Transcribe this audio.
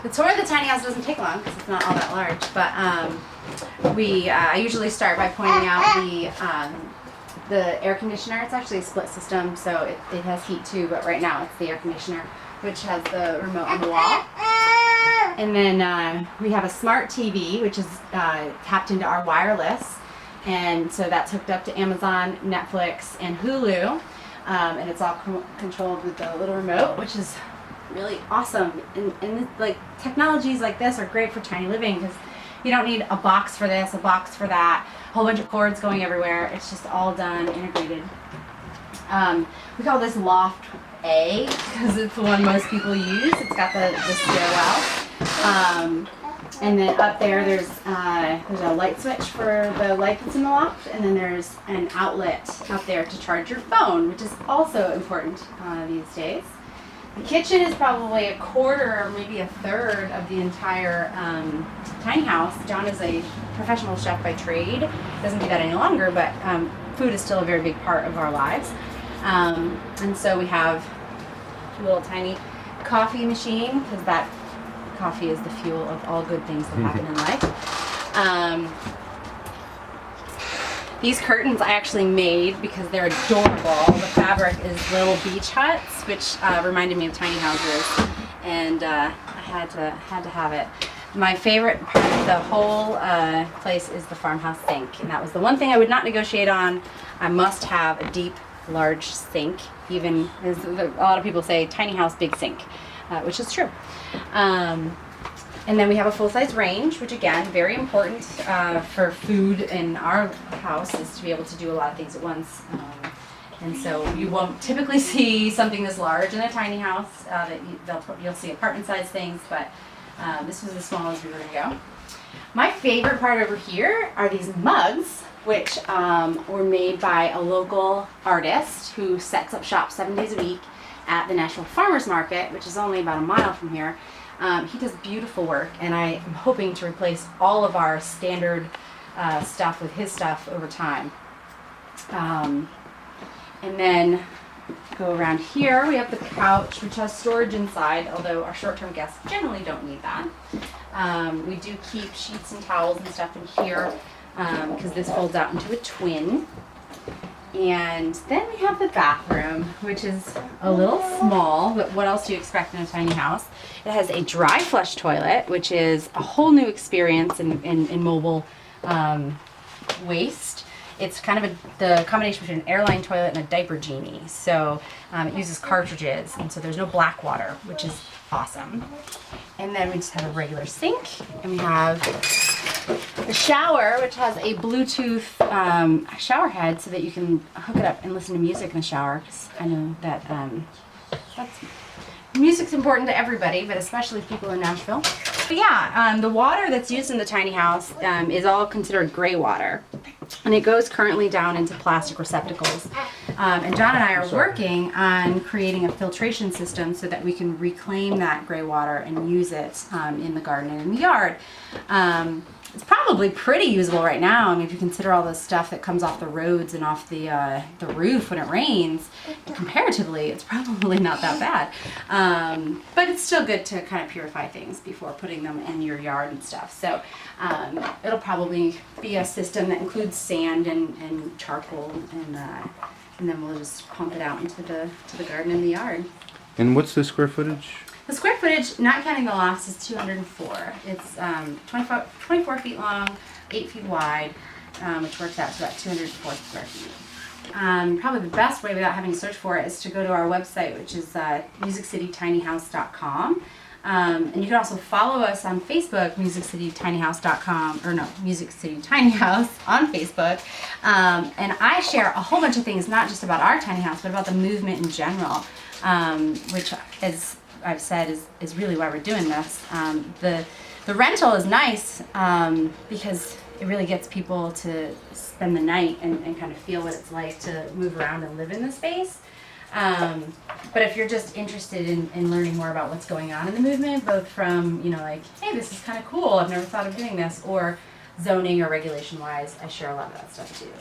The tour of the tiny house doesn't take long because it's not all that large, but I usually start by pointing out the air conditioner. It's actually a split system, so it has heat too, but right now it's the air conditioner, which has the remote on the wall. And then we have a smart TV, which is tapped into our wireless, and so that's hooked up to Amazon, Netflix, and Hulu, and it's all controlled with the little remote, which is really awesome. And like technologies like this are great for tiny living because you don't need a box for this, a box for that, a whole bunch of cords going everywhere. It's just all done, integrated. We call this Loft A because it's the one most people use. It's got the stairwell. And then up there's a light switch for the light that's in the loft, and then there's an outlet up there to charge your phone, which is also important these days. The kitchen is probably a quarter or maybe a third of the entire tiny house. John is a professional chef by trade. Doesn't do that any longer, but food is still a very big part of our lives. And so we have a little tiny coffee machine because that coffee is the fuel of all good things that happen in life. These curtains I actually made because they're adorable. The fabric is little beach huts, which reminded me of tiny houses, and I had to have it. My favorite part of the whole place is the farmhouse sink, and that was the one thing I would not negotiate on. I must have a deep, large sink, even as a lot of people say, tiny house, big sink, which is true. And then we have a full-size range, which again, very important for food in our house, is to be able to do a lot of things at once. And so you won't typically see something this large in a tiny house. You'll see apartment-sized things, but this was as small as we were going to go. My favorite part over here are these mugs, which were made by a local artist who sets up shop 7 days a week at the Nashville Farmers Market, which is only about a mile from here. He does beautiful work, and I am hoping to replace all of our standard stuff with his stuff over time. And then go around here. We have the couch, which has storage inside, although our short-term guests generally don't need that. We do keep sheets and towels and stuff in here because this folds out into a twin. And then we have the bathroom, which is a little small, but what else do you expect in a tiny house? It has a dry flush toilet, which is a whole new experience in mobile waste. It's kind of the combination between an airline toilet and a diaper genie. So it uses cartridges, and so there's no black water, which is awesome. And then we just have a regular sink, and we have the shower, which has a Bluetooth shower head so that you can hook it up and listen to music in the shower. Because I know that music's important to everybody, but especially people in Nashville. But yeah, the water that's used in the tiny house is all considered gray water. And it goes currently down into plastic receptacles. And John and I are working on creating a filtration system so that we can reclaim that gray water and use it in the garden and in the yard. It's probably pretty usable right now. I mean, if you consider all the stuff that comes off the roads and off the roof when it rains, comparatively, it's probably not that bad. But it's still good to kind of purify things before putting them in your yard and stuff. So it'll probably be a system that includes sand and charcoal, and then we'll just pump it out into the garden and the yard. And what's the square footage? The square footage, not counting the lofts, is 204. It's 24 feet long, 8 feet wide, which works out to about 204 square feet. Probably the best way without having to search for it is to go to our website, which is musiccitytinyhouse.com. And you can also follow us on Facebook, musiccitytinyhouse.com, or no, Music City Tiny House on Facebook. And I share a whole bunch of things, not just about our tiny house, but about the movement in general, which is, I've said, is really why we're doing this. The rental is nice because it really gets people to spend the night and kind of feel what it's like to move around and live in the space. But if you're just interested in learning more about what's going on in the movement, both from, like, hey, this is kind of cool, I've never thought of doing this, or zoning or regulation wise, I share a lot of that stuff too.